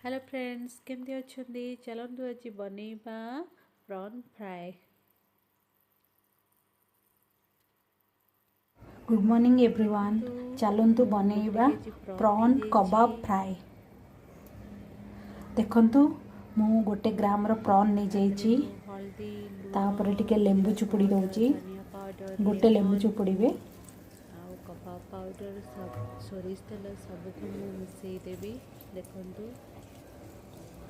Hello friends केमती अच्छे चलतु आज बनैबा prawn fry. Good morning everyone. चलतु बनैबा प्रॉन कबाब फ्राए। देखंतु मु गोटे ग्राम रो प्रॉन नहीं जाइछि हल्दी तापर टिके लेंबू चुपुड़ी दउछि धनिया पाउडर गोटे लेंबू लेमन चुपुड़ीबे आउ कबाब पाउडर सब सोरिष तेल सबको मु मिसई देबी। देखंतु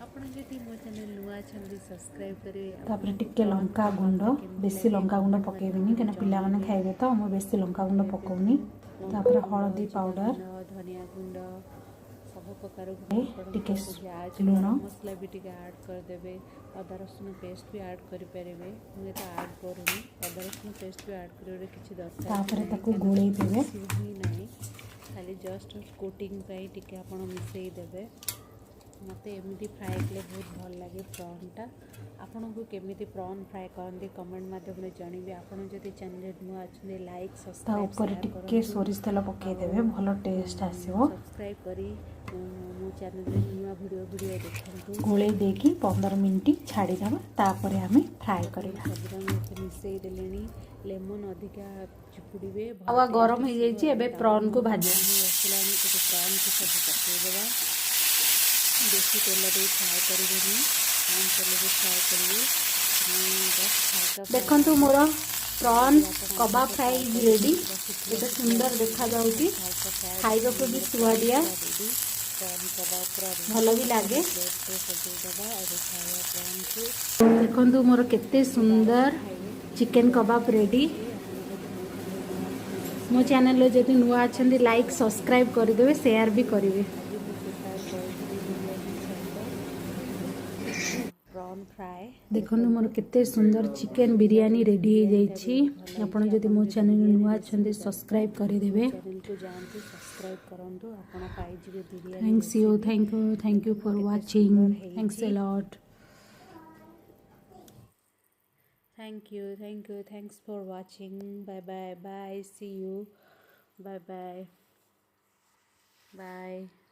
आपण जदि मो चैनल नुआ छंदी सब्सक्राइब करिवे। तापर टिके लंका गुंड बेसी लंका गुंड पकेबिनी केना पिला माने खाइबे तो हम बेसी लंका गुंड पकोनी। तापर हळदी पाउडर धनिया गुंड सब प्रकार टिके गरम लूण मसला भी टिके ऐड करदेवे। अदा रसुण पेस्ट भी ऐड करेंगे। मुझे तो ऐड करूनी अदा रसुण पेस्ट भी ऐड कर किसी दरकार तापर ताको गोळेई देबे ही नहीं खाली जस्ट कोटिंग पाई टिके आपण मिसई देबे। मत एमती फ्राए कले बहुत भल लगे प्रॉनटा। आपन को केमिति प्रॉन फ्राए करते कमेंट माध्यम जानवी। आपन जदि चैनल नुआ अच्छे लाइक ता सब्सक्राइब ऊपर टिके सोरिष तेल पके देबे भलो टेस्ट आसीबो। सब्सक्राइब करी मो चैनल नुआ वीडियो देखंतु। गोळे देकी 15 मिनिट छाड़ी दबा तापर हमें फ्राए करबा। सब मिसई देलेनी लेमन अधिका चिपुड़ीबे। हवा गरम हो जाइए एबे प्रॉन को भाजे प्रॉन को सब पके देबा। बेसी तेल दे फ्राए करेंगे कम तेल भी फ्राए करेंगे। देखंतु मोर प्रॉन कबाब फ्राई रेडी। एटा सुंदर देखा जाउची खाइबा को भी सुआदिया भल भी लागे। देखंतु मोर केते सुंदर चिकन कबाब रेडी। मो चैनल जदि नुआ अच्छे लाइक सब्सक्राइब करदेवे शेयर भी करेंगे। प्रॉन फ्राए देखो मोर केते सुंदर चिकन बिरयानी रेडी हो जाइछि। आपण जदि मो चैनल नुआ अच्छे सब्सक्राइब करदेवे। चैनल को जानते सब्सक्राइब करंतु आपण पाई जिवे biryani. Thank you for watching. Thanks a lot. Thanks for watching. Bye bye bye see you bye bye bye.